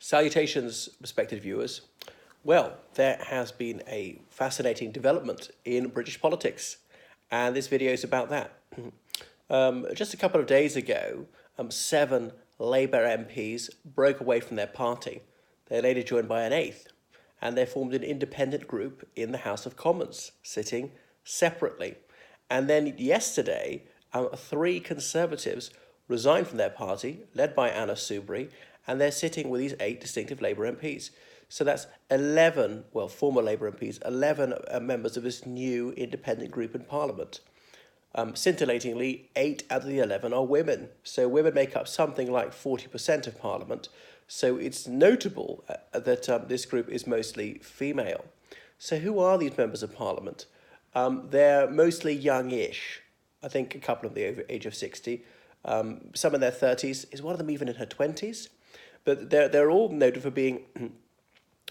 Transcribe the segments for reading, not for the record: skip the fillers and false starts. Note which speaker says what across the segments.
Speaker 1: Salutations, respected viewers. Well, there has been a fascinating development in British politics, and this video is about that. Just a couple of days ago, 7 Labour MPs broke away from their party. They were later joined by an 8th, and they formed an independent group in the House of Commons, sitting separately. And then yesterday, 3 Conservatives resigned from their party, led by Anna Soubry, and they're sitting with these 8 distinctive Labour MPs. So that's 11, well, former Labour MPs, 11 members of this new independent group in Parliament. Scintillatingly, 8 out of the 11 are women. So women make up something like 40% of Parliament. So it's notable that this group is mostly female. So who are these members of Parliament? They're mostly youngish. I think a couple of the over age of 60. Some in their 30s. Is one of them even in her 20s? But they're all noted for being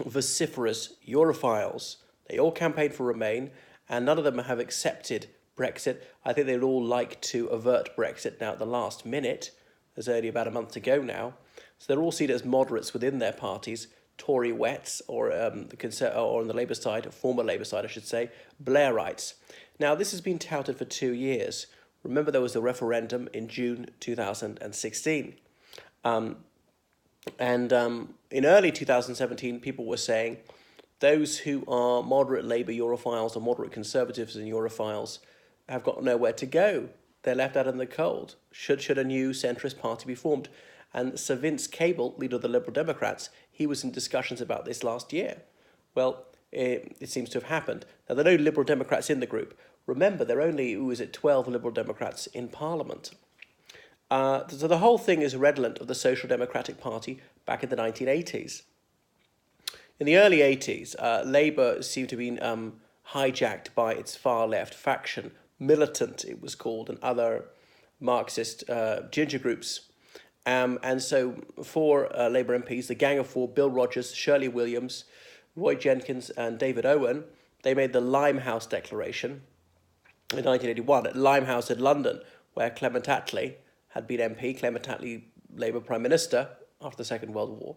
Speaker 1: vociferous Europhiles. They all campaigned for Remain, and none of them have accepted Brexit. I think they'd all like to avert Brexit now at the last minute, as early about a month ago now. So they're all seen as moderates within their parties, Tory wets, or on the Labour side, former Labour side, I should say, Blairites. Now, this has been touted for 2 years. Remember, there was the referendum in June 2016. In early 2017, people were saying those who are moderate Labour Europhiles or moderate Conservatives and Europhiles have got nowhere to go. They're left out in the cold. Should a new centrist party be formed? And Sir Vince Cable, leader of the Liberal Democrats, he was in discussions about this last year. Well, it seems to have happened. Now, there are no Liberal Democrats in the group. Remember, there are only, 12 Liberal Democrats in Parliament. So the whole thing is redolent of the Social Democratic Party back in the 1980s. In the early 80s, Labour seemed to be hijacked by its far-left faction, Militant it was called, and other Marxist ginger groups. And so 4 Labour MPs, the Gang of 4, Bill Rogers, Shirley Williams, Roy Jenkins and David Owen, they made the Limehouse Declaration in 1981 at Limehouse in London, where Clement Attlee had been MP, Clement Attlee, Labour Prime Minister after the Second World War.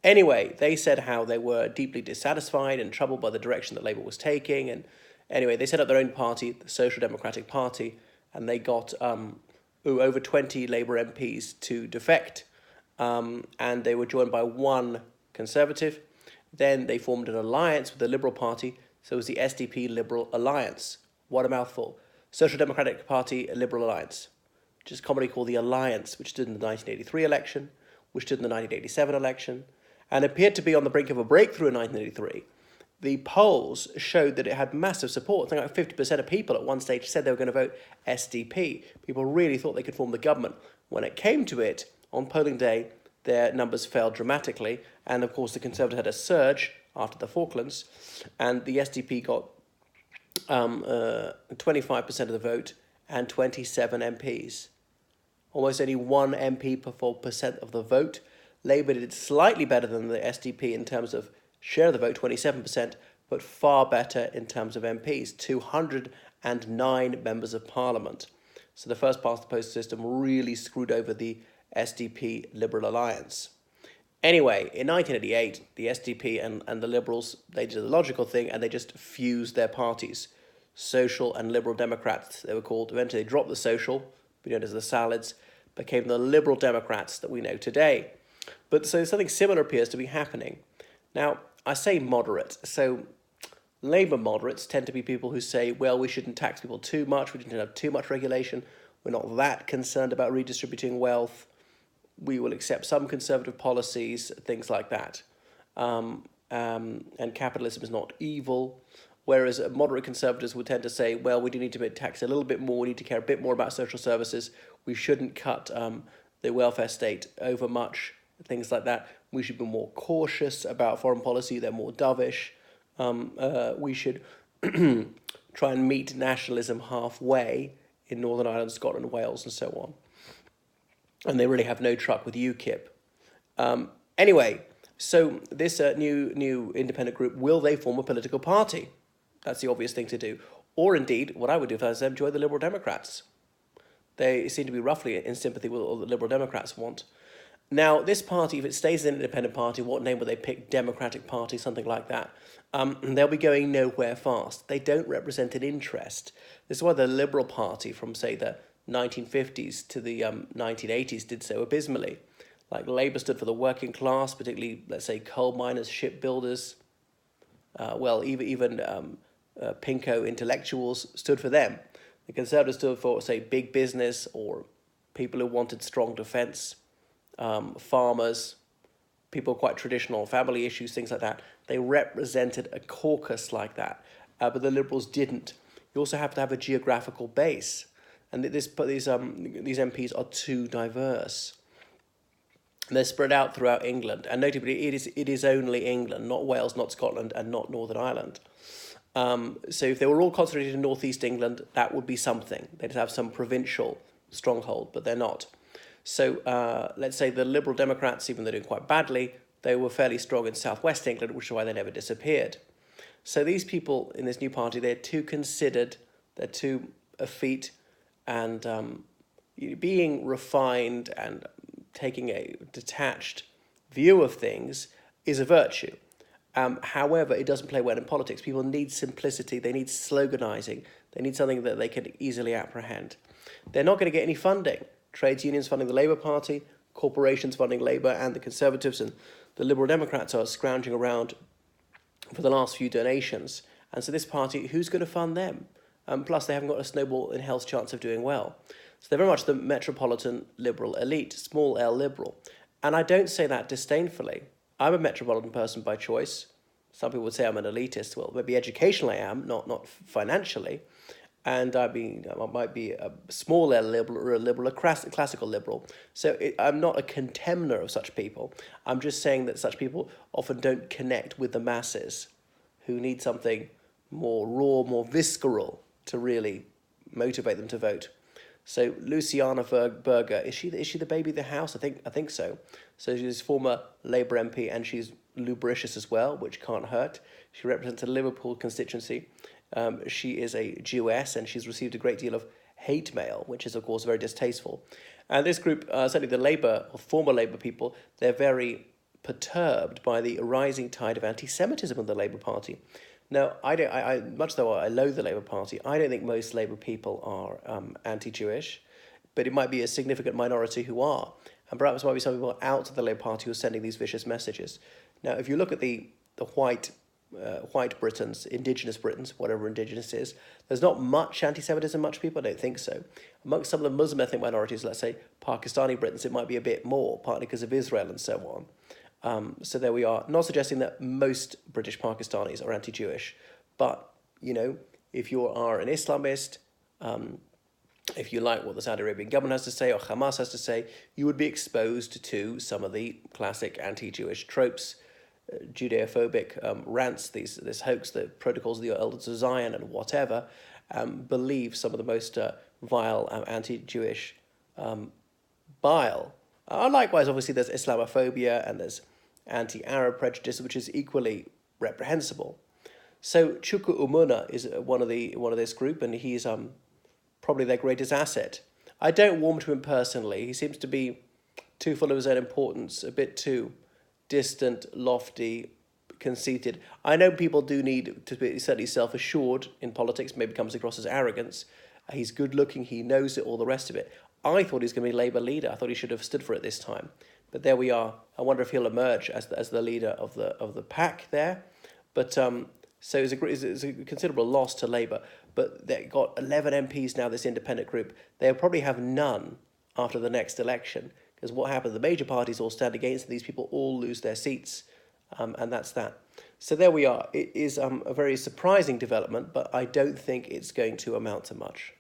Speaker 1: Anyway, they said how they were deeply dissatisfied and troubled by the direction that Labour was taking. And anyway, they set up their own party, the Social Democratic Party, and they got over 20 Labour MPs to defect. And they were joined by 1 Conservative. Then they formed an alliance with the Liberal Party, so it was the SDP Liberal Alliance. What a mouthful. Social Democratic Party Liberal Alliance, which is commonly called the Alliance, which stood in the 1983 election, which stood in the 1987 election, and appeared to be on the brink of a breakthrough in 1983. The polls showed that it had massive support. I think like 50% of people at one stage said they were going to vote SDP. People really thought they could form the government. When it came to it, on polling day, their numbers fell dramatically, and of course the Conservatives had a surge after the Falklands, and the SDP got 25% of the vote and 27 MPs. Almost only 1 MP per 4% of the vote. Labour did slightly better than the SDP in terms of share of the vote, 27%, but far better in terms of MPs, 209 members of Parliament. So the first past the post system really screwed over the SDP Liberal Alliance. Anyway, in 1988, the SDP and the Liberals, they did the logical thing and they just fused their parties. Social and Liberal Democrats, they were called. Eventually they dropped the Social, known as the Salads, became the Liberal Democrats that we know today. But so something similar appears to be happening. Now, I say moderate. So Labour moderates tend to be people who say, well, we shouldn't tax people too much, we shouldn't have too much regulation, we're not that concerned about redistributing wealth, we will accept some conservative policies, things like that. And capitalism is not evil. Whereas moderate Conservatives would tend to say, well, we do need to tax a little bit more, we need to care a bit more about social services, we shouldn't cut the welfare state over much, things like that. We should be more cautious about foreign policy, they're more dovish. We should try and meet nationalism halfway in Northern Ireland, Scotland, Wales, and so on. And they really have no truck with UKIP. Anyway, so this new independent group, will they form a political party? That's the obvious thing to do. Or indeed, what I would do if I was them, join the Liberal Democrats. They seem to be roughly in sympathy with what the Liberal Democrats want. Now, this party, if it stays an independent party, what name will they pick? Democratic Party, something like that. They'll be going nowhere fast. They don't represent an interest. This is why the Liberal Party from, say, the 1950s to the 1980s did so abysmally. Like Labour stood for the working class, particularly, let's say, coal miners, shipbuilders. Even pinko intellectuals stood for them. The Conservatives stood for, say, big business or people who wanted strong defence, farmers, people quite traditional, family issues, things like that. They represented a caucus like that, but the Liberals didn't. You also have to have a geographical base, and these MPs are too diverse. They're spread out throughout England, and notably, it is only England, not Wales, not Scotland, and not Northern Ireland. So if they were all concentrated in North East England, that would be something. They'd have some provincial stronghold, but they're not. So let's say the Liberal Democrats, even though they're doing quite badly, they were fairly strong in South West England, which is why they never disappeared. So these people in this new party, they're too considered, they're too effete, and being refined and taking a detached view of things is a virtue. However, it doesn't play well in politics. People need simplicity, they need sloganizing, they need something that they can easily apprehend. They're not going to get any funding. Trades unions funding the Labour Party, corporations funding Labour and the Conservatives, and the Liberal Democrats are scrounging around for the last few donations. And so this party, who's going to fund them? Plus, they haven't got a snowball in hell's chance of doing well. So they're very much the metropolitan liberal elite, small L liberal. And I don't say that disdainfully. I'm a metropolitan person by choice. Some people would say I'm an elitist. Well, maybe educationally I am, not financially. And I might be a small L liberal or a liberal, a classical liberal. So I'm not a contemner of such people. I'm just saying that such people often don't connect with the masses who need something more raw, more visceral to really motivate them to vote. So Luciana Berger, is she the baby of the house? I think so. So she's former Labour MP and she's lubricious as well, which can't hurt. She represents a Liverpool constituency. She is a Jewess and she's received a great deal of hate mail, which is, of course, very distasteful. And this group, certainly the Labour or former Labour people, they're very perturbed by the rising tide of anti-Semitism in the Labour Party. Now, much though I loathe the Labour Party, I don't think most Labour people are anti-Jewish, but it might be a significant minority who are. And perhaps there might be some people out of the Labour Party who are sending these vicious messages. Now, if you look at the white Britons, indigenous Britons, whatever indigenous is, there's not much anti-Semitism, much people, I don't think so. Amongst some of the Muslim ethnic minorities, let's say Pakistani Britons, it might be a bit more, partly because of Israel and so on. So there we are. Not suggesting that most British Pakistanis are anti-Jewish, but, if you are an Islamist, if you like what the Saudi Arabian government has to say or Hamas has to say, you would be exposed to some of the classic anti-Jewish tropes, Judeophobic rants, this hoax, the protocols of the elders of Zion and whatever, believe some of the most vile anti-Jewish bile. Likewise, obviously, there's Islamophobia and there's anti-Arab prejudice, which is equally reprehensible. So Cuckoo Emunah is one of this group, and he's probably their greatest asset. I don't warm to him personally. He seems to be too full of his own importance, a bit too distant, lofty, conceited. I know people do need to be certainly self-assured in politics, maybe comes across as arrogance. He's good-looking, he knows it, all the rest of it. I thought he was going to be Labour leader. I thought he should have stood for it this time. But there we are. I wonder if he'll emerge as the leader of the pack there. But so it's a considerable loss to Labour. But they've got 11 MPs now, this independent group. They'll probably have none after the next election. Because what happens, the major parties all stand against, and these people all lose their seats. And that's that. So there we are. It is a very surprising development, but I don't think it's going to amount to much.